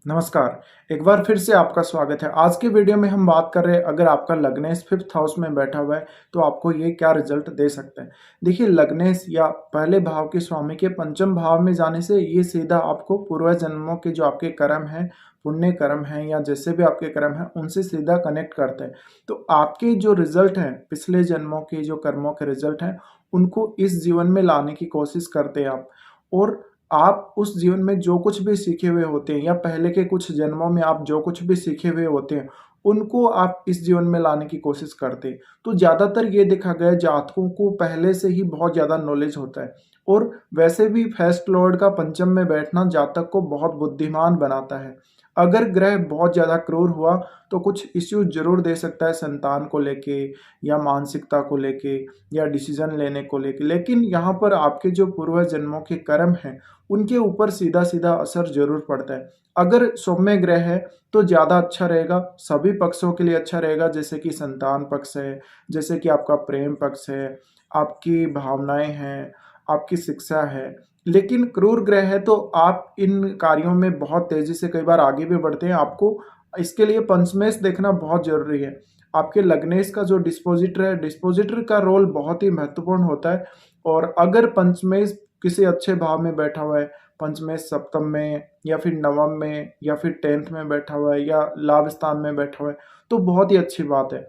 नमस्कार। एक बार फिर से आपका स्वागत है। आज के वीडियो में हम बात कर रहे हैं, अगर आपका लग्नेश फिफ्थ हाउस में बैठा हुआ है तो आपको ये क्या रिजल्ट दे सकता है। देखिए, लग्नेश या पहले भाव के स्वामी के पंचम भाव में जाने से ये सीधा आपको पूर्व जन्मों के जो आपके कर्म हैं, पुण्य कर्म हैं या जैसे भी आपके कर्म हैं, उनसे सीधा कनेक्ट करते हैं। तो आपके जो रिजल्ट हैं, पिछले जन्मों के जो कर्मों के रिजल्ट हैं, उनको इस जीवन में लाने की कोशिश करते हैं आप। और आप उस जीवन में जो कुछ भी सीखे हुए होते हैं या पहले के कुछ जन्मों में आप जो कुछ भी सीखे हुए होते हैं, उनको आप इस जीवन में लाने की कोशिश करते हैं। तो ज़्यादातर ये देखा गया है, जातकों को पहले से ही बहुत ज़्यादा नॉलेज होता है। और वैसे भी फर्स्ट लॉर्ड का पंचम में बैठना जातक को बहुत बुद्धिमान बनाता है। अगर ग्रह बहुत ज़्यादा क्रूर हुआ तो कुछ इश्यूज ज़रूर दे सकता है, संतान को लेके या मानसिकता को लेके या डिसीजन लेने को लेके। लेकिन यहाँ पर आपके जो पूर्व जन्मों के कर्म हैं, उनके ऊपर सीधा सीधा असर जरूर पड़ता है। अगर सौम्य ग्रह है तो ज़्यादा अच्छा रहेगा, सभी पक्षों के लिए अच्छा रहेगा, जैसे कि संतान पक्ष है, जैसे कि आपका प्रेम पक्ष है, आपकी भावनाएं हैं, आपकी शिक्षा है। लेकिन क्रूर ग्रह है तो आप इन कार्यों में बहुत तेजी से कई बार आगे भी बढ़ते हैं। आपको इसके लिए पंचमेश देखना बहुत जरूरी है। आपके लग्नेश का जो डिस्पोजिटर है, डिस्पोजिटर का रोल बहुत ही महत्वपूर्ण होता है। और अगर पंचमेश किसी अच्छे भाव में बैठा हुआ है, पंचमेश सप्तम में या फिर नवम में या फिर 10th में बैठा हुआ है या लाभ स्थान में बैठा हुआ है, तो बहुत ही अच्छी बात है।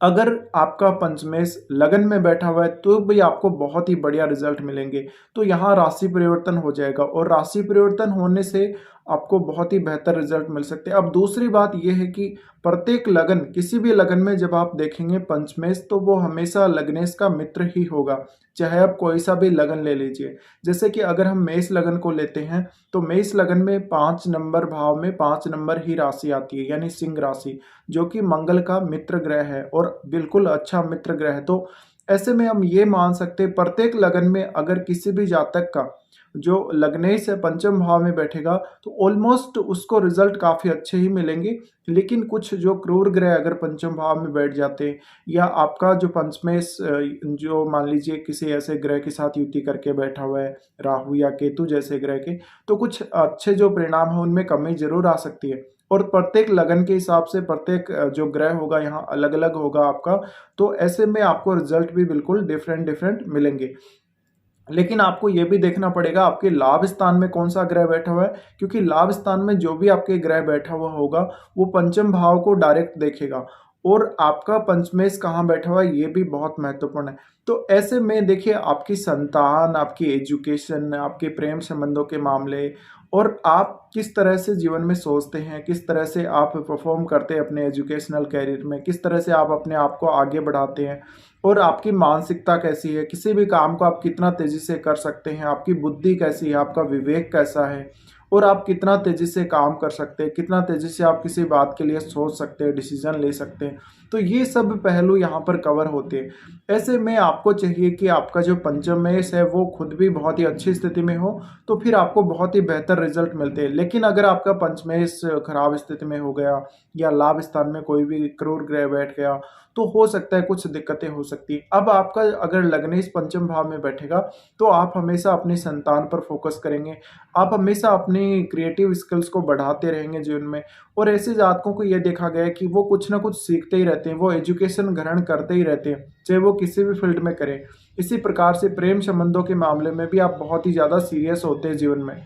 अगर आपका पंचमेश लगन में बैठा हुआ है तो भी आपको बहुत ही बढ़िया रिजल्ट मिलेंगे। तो यहाँ राशि परिवर्तन हो जाएगा और राशि परिवर्तन होने से आपको बहुत ही बेहतर रिजल्ट मिल सकते हैं। अब दूसरी बात यह है कि प्रत्येक लगन, किसी भी लगन में जब आप देखेंगे पंचमेश, तो वो हमेशा लग्नेश का मित्र ही होगा, चाहे आप कोई सा भी लगन ले लीजिए। जैसे कि अगर हम मेष लगन को लेते हैं तो मेष लगन में 5 नंबर भाव में 5 नंबर ही राशि आती है, यानी सिंह राशि, जो कि मंगल का मित्र ग्रह है और बिल्कुल अच्छा मित्र ग्रह है। तो ऐसे में हम ये मान सकते हैं, प्रत्येक लगन में अगर किसी भी जातक का जो लग्नेश है पंचम भाव में बैठेगा तो ऑलमोस्ट उसको रिजल्ट काफ़ी अच्छे ही मिलेंगे। लेकिन कुछ जो क्रूर ग्रह अगर पंचम भाव में बैठ जाते हैं या आपका जो पंचमेश जो मान लीजिए किसी ऐसे ग्रह के साथ युति करके बैठा हुआ है, राहु या केतु जैसे ग्रह के, तो कुछ अच्छे जो परिणाम है उनमें कमी जरूर आ सकती है। और प्रत्येक लगन के हिसाब से प्रत्येक जो ग्रह होगा यहाँ अलग अलग होगा आपका। तो ऐसे में आपको रिजल्ट भी बिल्कुल डिफरेंट डिफरेंट मिलेंगे। लेकिन आपको यह भी देखना पड़ेगा आपके लाभ स्थान में कौन सा ग्रह बैठा हुआ है, क्योंकि लाभ स्थान में जो भी आपके ग्रह बैठा हुआ होगा वो पंचम भाव को डायरेक्ट देखेगा। और आपका पंचमेश कहाँ बैठा हुआ है ये भी बहुत महत्वपूर्ण है। तो ऐसे में देखिए, आपकी संतान, आपकी एजुकेशन, आपके प्रेम संबंधों के मामले और आप किस तरह से जीवन में सोचते हैं, किस तरह से आप परफॉर्म करते हैं अपने एजुकेशनल कैरियर में, किस तरह से आप अपने आप को आगे बढ़ाते हैं और आपकी मानसिकता कैसी है, किसी भी काम को आप कितना तेजी से कर सकते हैं, आपकी बुद्धि कैसी है, आपका विवेक कैसा है और आप कितना तेजी से काम कर सकते हैं, कितना तेजी से आप किसी बात के लिए सोच सकते हैं, डिसीजन ले सकते हैं। तो ये सब पहलू यहाँ पर कवर होते हैं। ऐसे में आपको चाहिए कि आपका जो पंचमेश है वो खुद भी बहुत ही अच्छी स्थिति में हो, तो फिर आपको बहुत ही बेहतर रिजल्ट मिलते हैं। लेकिन अगर आपका पंचमेश खराब स्थिति में हो गया या लाभ स्थान में कोई भी क्रूर ग्रह बैठ गया, तो हो सकता है कुछ दिक्कतें हो सकती है। अब आपका अगर लग्नेश पंचम भाव में बैठेगा तो आप हमेशा अपनी संतान पर फोकस करेंगे, आप हमेशा अपनी क्रिएटिव स्किल्स को बढ़ाते रहेंगे जीवन में। और ऐसे जातकों को यह देखा गया है कि वो कुछ ना कुछ सीखते ही रहते हैं, वो एजुकेशन ग्रहण करते ही रहते हैं, चाहे वो किसी भी फील्ड में करें। इसी प्रकार से प्रेम संबंधों के मामले में भी आप बहुत ही ज़्यादा सीरियस होते हैं जीवन में।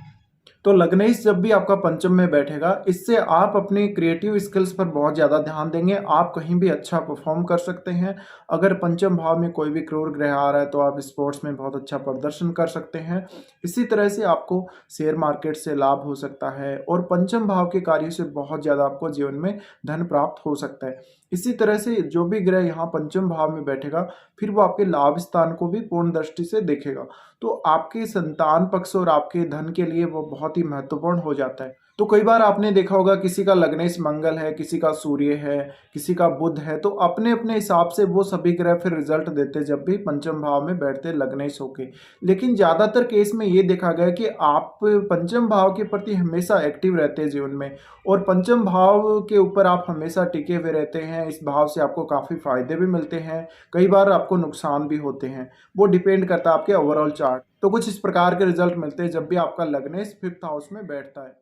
तो लग्नेश जब भी आपका पंचम में बैठेगा, इससे आप अपनी क्रिएटिव स्किल्स पर बहुत ज़्यादा ध्यान देंगे, आप कहीं भी अच्छा परफॉर्म कर सकते हैं। अगर पंचम भाव में कोई भी क्रूर ग्रह आ रहा है तो आप स्पोर्ट्स में बहुत अच्छा प्रदर्शन कर सकते हैं। इसी तरह से आपको शेयर मार्केट से लाभ हो सकता है और पंचम भाव के कार्य से बहुत ज़्यादा आपको जीवन में धन प्राप्त हो सकता है। इसी तरह से जो भी ग्रह यहाँ पंचम भाव में बैठेगा, फिर वो आपके लाभ स्थान को भी पूर्ण दृष्टि से देखेगा। तो आपके संतान पक्ष और आपके धन के लिए वो बहुत ही महत्वपूर्ण हो जाता है। तो कई बार आपने देखा होगा किसी का लग्नेश मंगल है, किसी का सूर्य है, किसी का बुध है, तो अपने अपने हिसाब से वो सभी ग्रह फिर रिजल्ट देते जब भी पंचम भाव में बैठते लग्नेश होके। लेकिन ज्यादातर केस में ये देखा गया कि आप पंचम भाव के प्रति हमेशा एक्टिव रहते हैं जीवन में और पंचम भाव के ऊपर आप हमेशा टिके हुए रहते हैं। इस भाव से आपको काफी फायदे भी मिलते हैं, कई बार आपको नुकसान भी होते हैं, वो डिपेंड करता है आपके ओवरऑल चार्ट। तो कुछ इस प्रकार के रिजल्ट मिलते हैं जब भी आपका लग्नेश फिफ्थ हाउस में बैठता है।